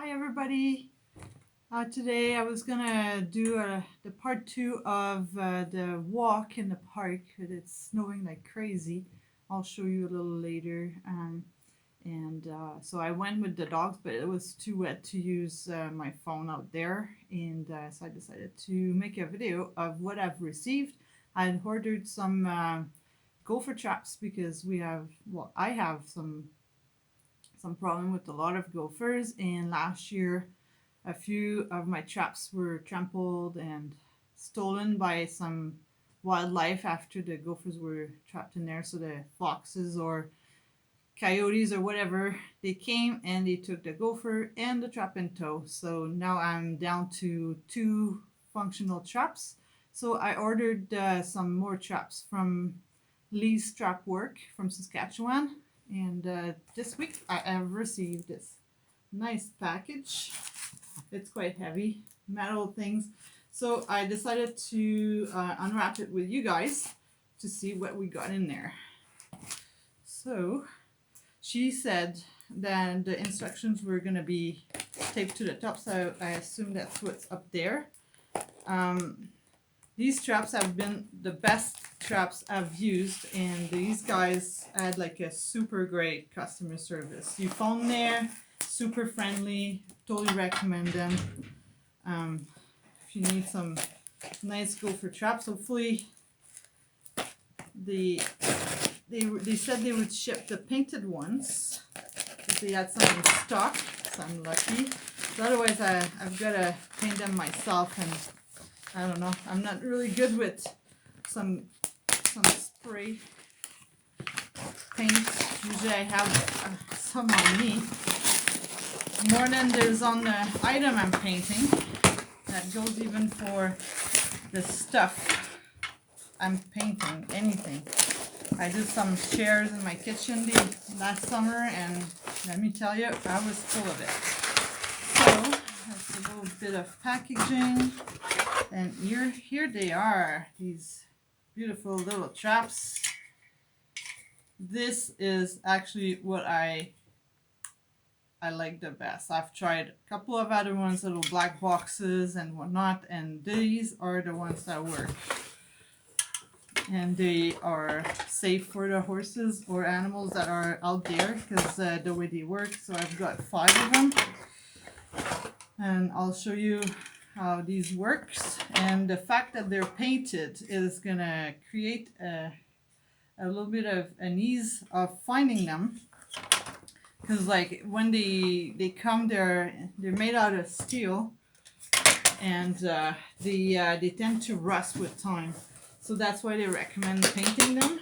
Hi everybody. Today I was gonna do the part 2 of the walk in the park, but it's snowing like crazy. I'll show you a little later. So I went with the dogs, but it was too wet to use my phone out there, and so I decided to make a video of what I've received. I had ordered some gopher traps because I have some problem with a lot of gophers, and last year a few of my traps were trampled and stolen by some wildlife after the gophers were trapped in there. So the foxes or coyotes or whatever, they came and they took the gopher and the trap in tow. So now I'm down to 2 functional traps. So I ordered some more traps from Lee's Trap Work from Saskatchewan, and this week I have received this nice package. It's quite heavy, metal things. So I decided to unwrap it with you guys to see what we got in there. So she said that the instructions were going to be taped to the top, so I assume that's what's up there. These traps have been the best traps I've used, and these guys had like a super great customer service. You phone there, super friendly, totally recommend them. If you need some nice gopher traps, hopefully they said they would ship the painted ones if they had some in stock, so I'm lucky. But otherwise I've got to paint them myself, and I don't know, I'm not really good with some spray paint. Usually I have some on me, more than there's on the item I'm painting. That goes even for the stuff I'm painting, anything. I did some chairs in my kitchen last summer, and let me tell you, I was full of it. So that's a little bit of packaging, and here they are, these beautiful little traps. This is actually what I like the best. I've tried a couple of other ones, little black boxes and whatnot, and these are the ones that work. And they are safe for the horses or animals that are out there because the way they work. So I've got 5 of them, and I'll show you how these works. And the fact that they're painted is gonna create a little bit of an ease of finding them, because like when they come, they're made out of steel, and they tend to rust with time. So that's why they recommend painting them.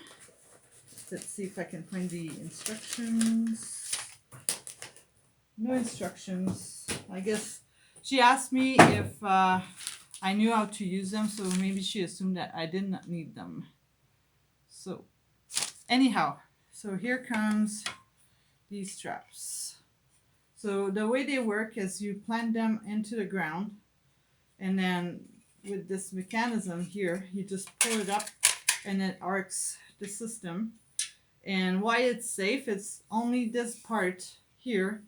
Let's see if I can find the instructions. No instructions. I guess she asked me if I knew how to use them, so maybe she assumed that I did not need them. So anyhow, so here comes these straps. So the way they work is you plant them into the ground, and then with this mechanism here, you just pull it up and it arcs the system. And why it's safe, it's only this part here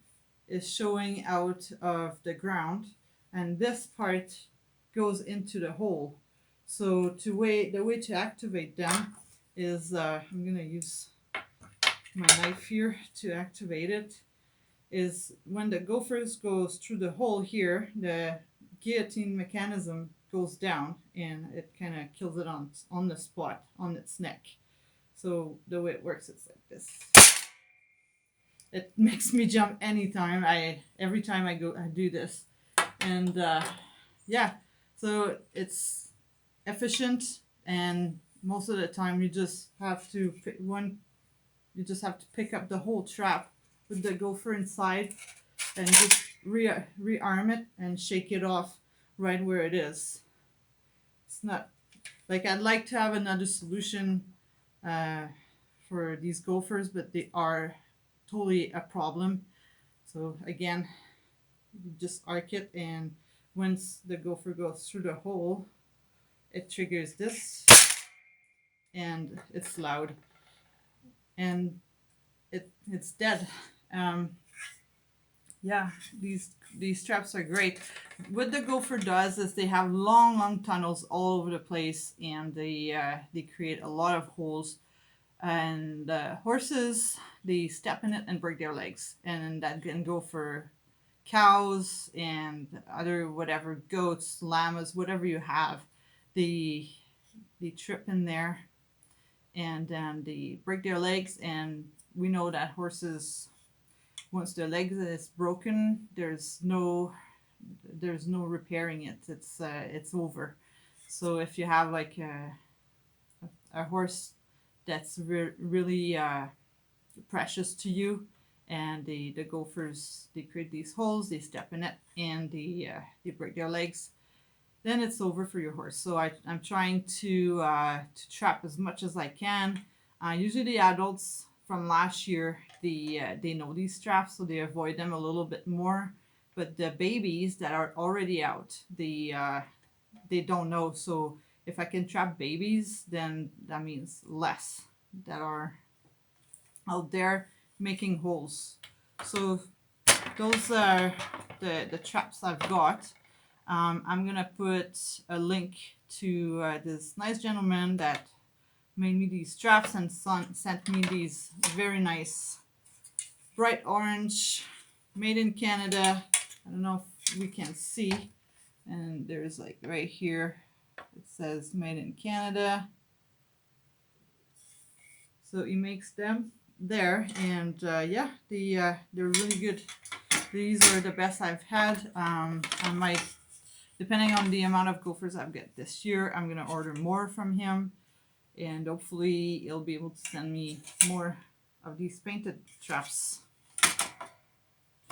is showing out of the ground, and this part goes into the hole. So the way to activate them is I'm gonna use my knife here to activate it. Is when the gophers goes through the hole here, the guillotine mechanism goes down and it kind of kills it on the spot on its neck. So the way it works, it's like this. It makes me jump anytime every time I do this, and yeah, so it's efficient, and most of the time you just have to pick up the whole trap with the gopher inside and just rearm it and shake it off right where it is. It's not like I'd like to have another solution for these gophers, but they are totally a problem. So again, you just arc it, and once the gopher goes through the hole, it triggers this, and it's loud, and it's dead. Yeah, these traps are great. What the gopher does is they have long tunnels all over the place, and they create a lot of holes. And horses, they step in it and break their legs, and that can go for cows and other whatever goats, llamas, whatever you have. They they trip in there, and then they break their legs. And we know that horses, once their legs is broken, there's no repairing it. It's over. So if you have like a horse that's really precious to you, and the gophers, they create these holes, they step in it, and they break their legs, then it's over for your horse. So I'm trying to trap as much as I can. Usually the adults from last year, they know these traps, so they avoid them a little bit more. But the babies that are already out, they don't know. So if I can trap babies, then that means less that are out there making holes. So those are the traps I've got. I'm gonna put a link to this nice gentleman that made me these traps and sent me these very nice bright orange, made in Canada. I don't know if we can see, and there's like right here it says made in Canada. So he makes them there, and yeah, they're really good. These are the best I've had. I might, depending on the amount of gophers I've got this year, I'm gonna order more from him, and hopefully he'll be able to send me more of these painted traps,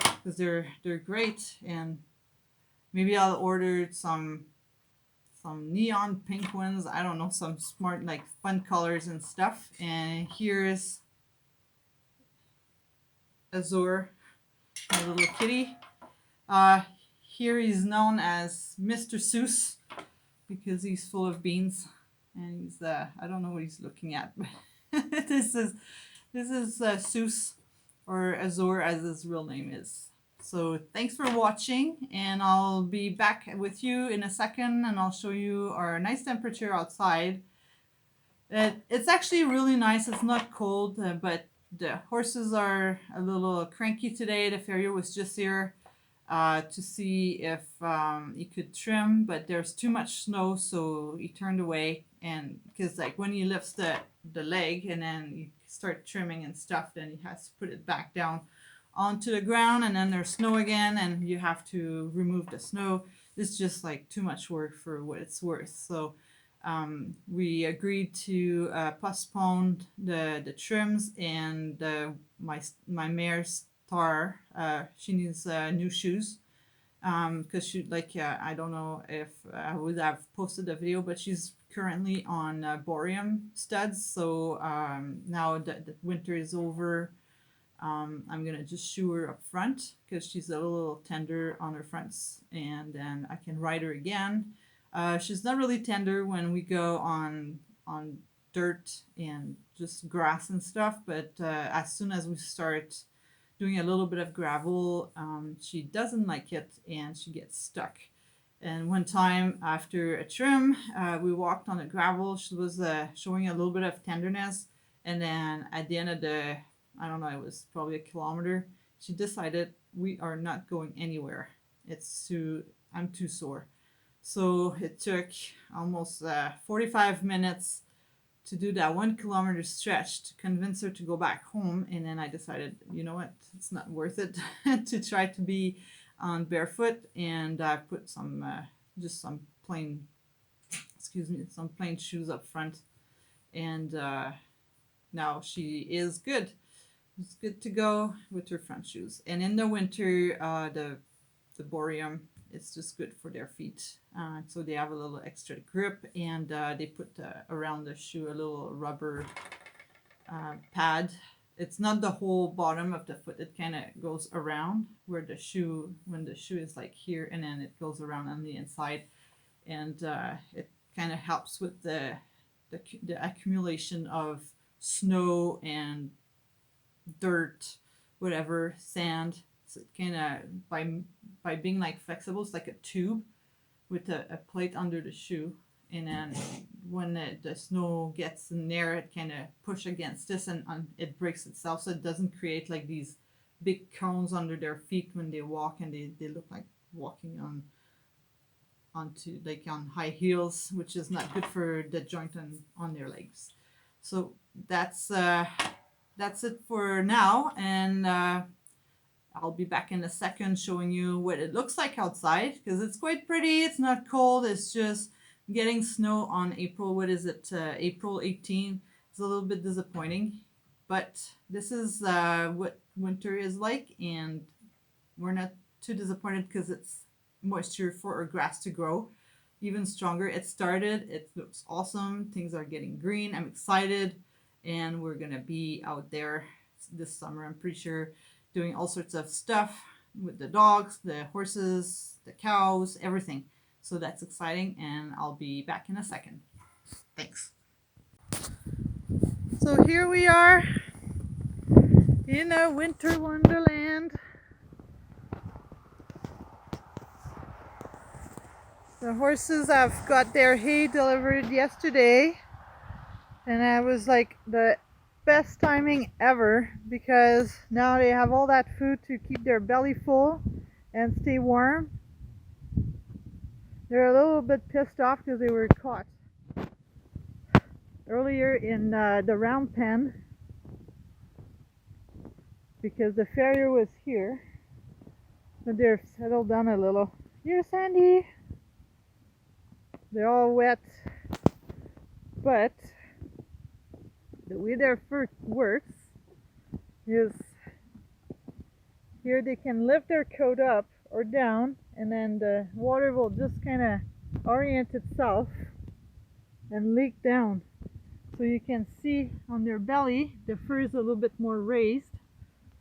because they're great. And maybe I'll order some neon pink ones. I don't know, some smart like fun colors and stuff. And here's Azure, my little kitty. Uh, Here he's known as Mr. Seuss because he's full of beans, and he's I don't know what he's looking at, but this is Seuss, or Azure as his real name is. So thanks for watching, and I'll be back with you in a second, and I'll show you our nice temperature outside. It's actually really nice. It's not cold, but the horses are a little cranky today. The farrier was just here to see if he could trim, but there's too much snow, so he turned away. And because like when he lifts the leg and then you start trimming and stuff, then he has to put it back down onto the ground, and then there's snow again, and you have to remove the snow. It's just like too much work for what it's worth. So we agreed to postpone the trims, and my mare Star, she needs new shoes, because she like I don't know if I would have posted the video, but she's currently on boreum studs. So now that the winter is over, I'm gonna just shoe her up front because she's a little tender on her fronts, and then I can ride her again. She's not really tender when we go on dirt and just grass and stuff, but as soon as we start doing a little bit of gravel, she doesn't like it and she gets stuck. And one time after a trim, we walked on the gravel. She was showing a little bit of tenderness, and then at the end of I don't know, it was probably a kilometer, she decided we are not going anywhere. I'm too sore. So it took almost 45 minutes to do that 1 kilometer stretch to convince her to go back home. And then I decided, you know what, it's not worth it to try to be on barefoot. And I put just some plain, some plain shoes up front. And now she is good. It's good to go with her front shoes. And in the winter, the boreum, it's just good for their feet. So they have a little extra grip, and they put around the shoe a little rubber pad. It's not the whole bottom of the foot. It kind of goes around when the shoe is like here, and then it goes around on the inside, and it kind of helps with the accumulation of snow and dirt, whatever, sand. So it kind of, by being like flexible, it's like a tube with a plate under the shoe. And then when the snow gets in there, it kind of push against this and it breaks itself. So it doesn't create like these big cones under their feet when they walk, and they look like walking onto like on high heels, which is not good for the joint on their legs. So that's it for now, and I'll be back in a second showing you what it looks like outside, because it's quite pretty. It's not cold. It's just getting snow on April. What is it? April 18th. It's a little bit disappointing, but this is what winter is like, and we're not too disappointed because it's moisture for our grass to grow even stronger. It started. It looks awesome. Things are getting green. I'm excited, and we're gonna be out there this summer. I'm pretty sure doing all sorts of stuff with the dogs, the horses, the cows, everything. So that's exciting, and I'll be back in a second. Thanks. So here we are in a winter wonderland. The horses have got their hay delivered yesterday, and that was like the best timing ever, because now they have all that food to keep their belly full and stay warm. They're a little bit pissed off because they were caught earlier in the round pen, because the farrier was here, but they're settled down a little. Here, Sandy! They're all wet, but the way their fur works is here they can lift their coat up or down, and then the water will just kind of orient itself and leak down. So you can see on their belly the fur is a little bit more raised,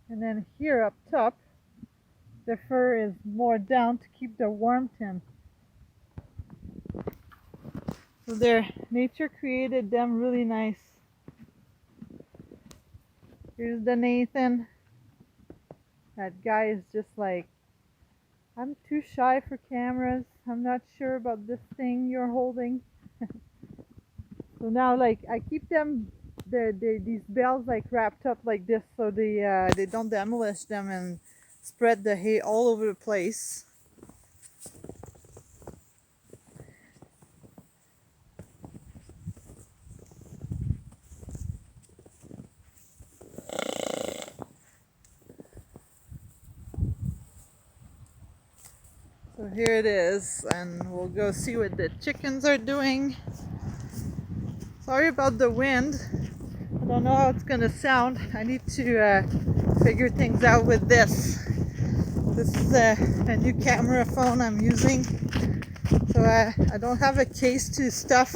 and then here up top the fur is more down to keep the warmth in. So nature created them really nice. Here's the Nathan. That guy is just like, I'm too shy for cameras. I'm not sure about this thing you're holding. So now, like, I keep them, these bales like wrapped up like this, so they don't demolish them and spread the hay all over the place. So here it is, and we'll go see what the chickens are doing. Sorry about the wind. I don't know how it's gonna sound. I need to figure things out with this. This is a new camera phone I'm using. So I don't have a case to stuff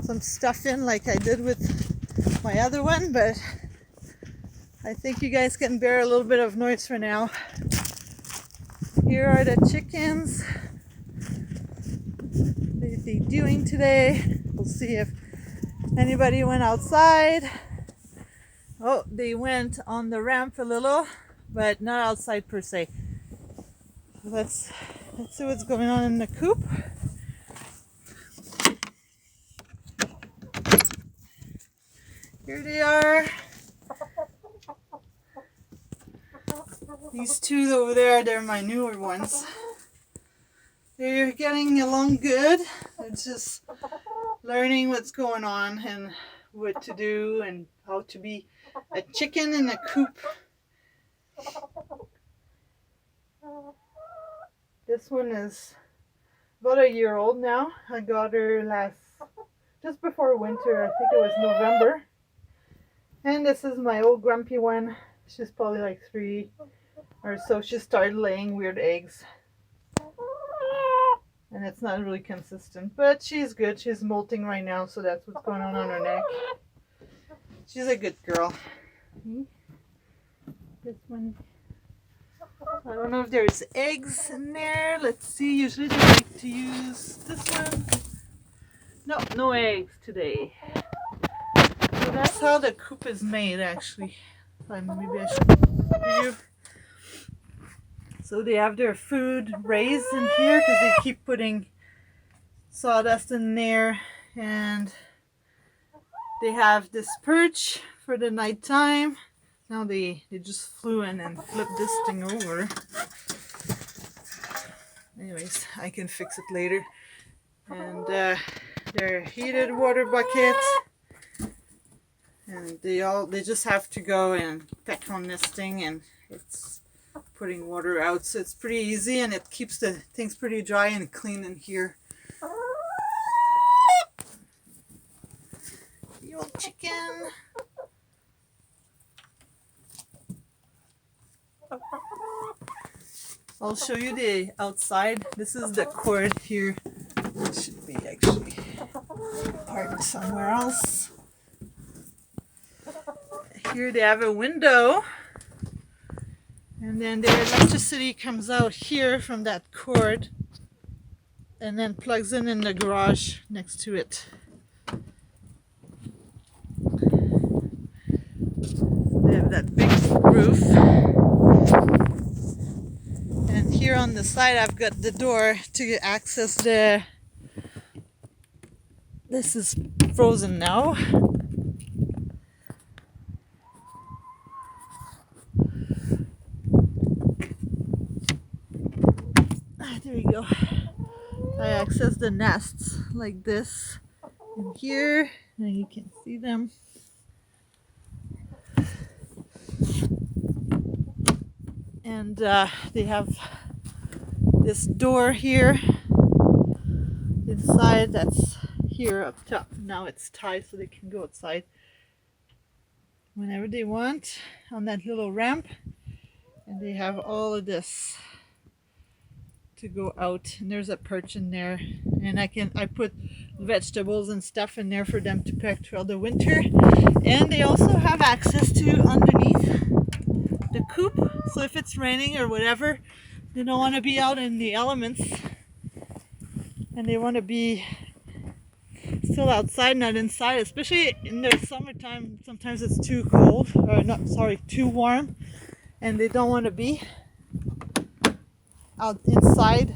some stuff in like I did with my other one, but I think you guys can bear a little bit of noise for now. Here are the chickens. What are they doing today? We'll see if anybody went outside. Oh, they went on the ramp a little, but not outside per se. So let's see what's going on in the coop. Here they are. These two over there, they're my newer ones. They're getting along good. It's just learning what's going on and what to do and how to be a chicken in a coop. This one is about a year old now. I got her just before winter. I think it was November. And this is my old grumpy one. She's probably like 3 or so. She started laying weird eggs. And it's not really consistent, but she's good. She's molting right now, so that's what's going on her neck. She's a good girl. This one, I don't know if there's eggs in there. Let's see. Usually they like to use this one. No eggs today. So that's how the coop is made, actually. Maybe I should show you. So they have their food raised in here because they keep putting sawdust in there, and they have this perch for the nighttime. Now they just flew in and flipped this thing over. Anyways, I can fix it later. And their heated water bucket. And they just have to go and peck on this thing, and it's putting water out. So it's pretty easy, and it keeps the things pretty dry and clean in here. You old chicken. I'll show you the outside. This is the court here. It should be actually parked somewhere else. Here they have a window, and then their electricity comes out here from that cord and then plugs in the garage next to it. They have that big roof. And here on the side I've got the door to access the... This is frozen now. There you go. I access the nests like this in here, and you can see them. And they have this door here inside that's here up top. Now it's tied so they can go outside whenever they want on that little ramp. And they have all of this to go out, and there's a perch in there, and I put vegetables and stuff in there for them to peck throughout the winter. And they also have access to underneath the coop, so if it's raining or whatever, they don't want to be out in the elements and they want to be still outside, not inside. Especially in the summertime, sometimes it's too cold, or not, sorry, too warm, and they don't want to be out inside.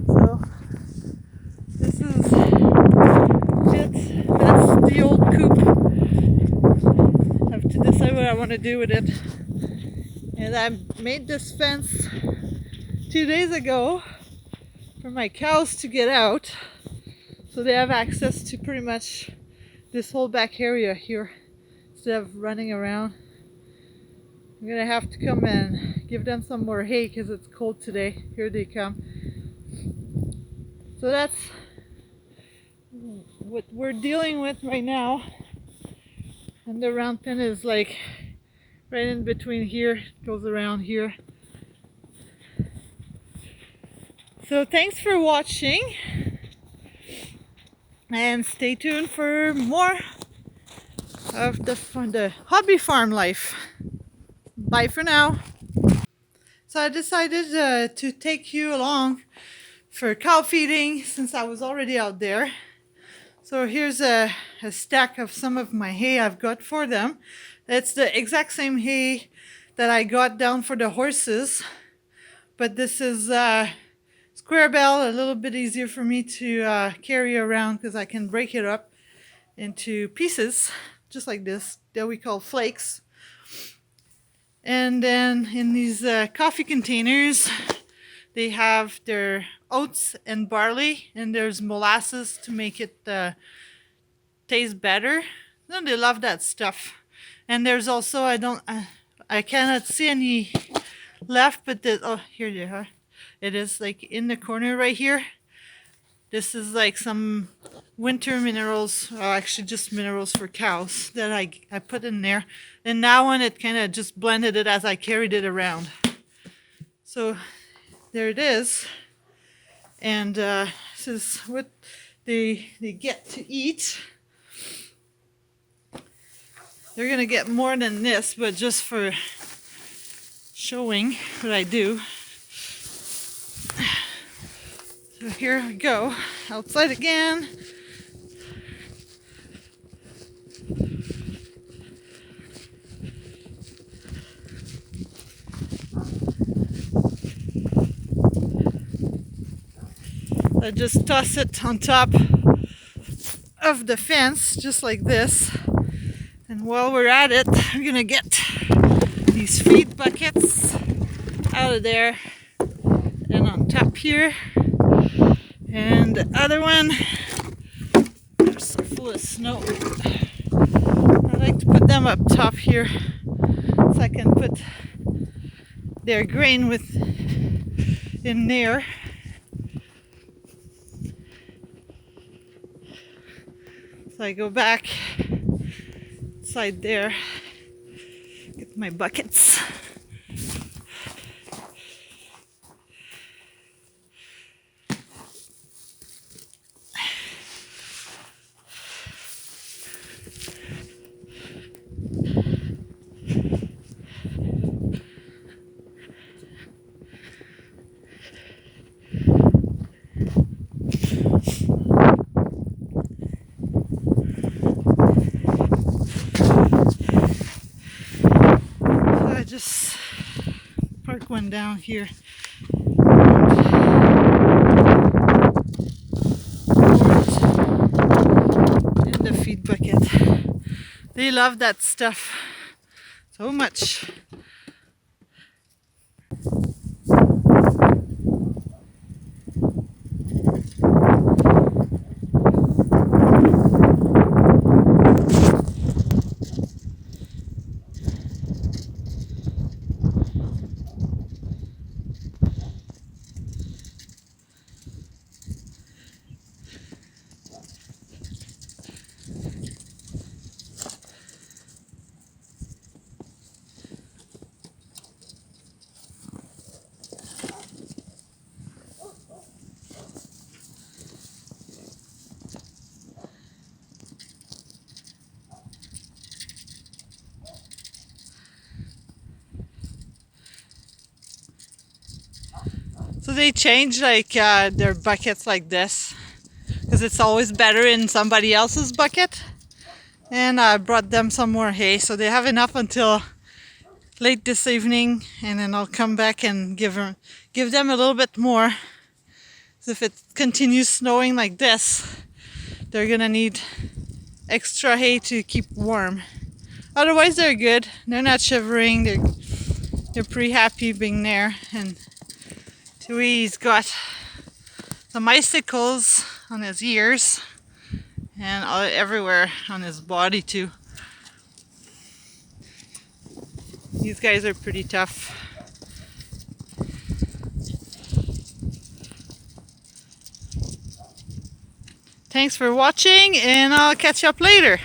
So this is it. That's the old coop. I have to decide what I want to do with it. And I made this fence 2 days ago for my cows to get out, so they have access to pretty much this whole back area here instead of running around. I'm gonna have to come and give them some more hay because it's cold today. Here they come. So that's what we're dealing with right now. And the round pin is like right in between here, goes around here. So thanks for watching, and stay tuned for more of the hobby farm life. Bye for now. So I decided to take you along for cow feeding since I was already out there. So here's a stack of some of my hay I've got for them. It's the exact same hay that I got down for the horses, but this is square bale, a little bit easier for me to carry around because I can break it up into pieces just like this that we call flakes. And then in these coffee containers they have their oats and barley, and there's molasses to make it taste better. No, they love that stuff. And there's also, I cannot see any left, but oh, here they are. It is like in the corner right here. This is like some winter minerals, or actually just minerals for cows that I put in there. And that one, it kind of just blended it as I carried it around. So there it is. And this is what they get to eat. They're going to get more than this, but just for showing what I do. So here we go, outside again. I just toss it on top of the fence, just like this. And while we're at it, I'm gonna get these feed buckets out of there and on top here. And the other one, they're so full of snow. I like to put them up top here so I can put their grain in there. So I go back inside there, get my buckets. Just park one down here. In the feed bucket. They love that stuff so much. So they change like their buckets like this because it's always better in somebody else's bucket. And I brought them some more hay, so they have enough until late this evening, and then I'll come back and give them a little bit more. So if it continues snowing like this, they're gonna need extra hay to keep warm. Otherwise they're good. They're not shivering. They're pretty happy being there. And Dewey's got some icicles on his ears and everywhere on his body too. These guys are pretty tough. Thanks for watching, and I'll catch you up later.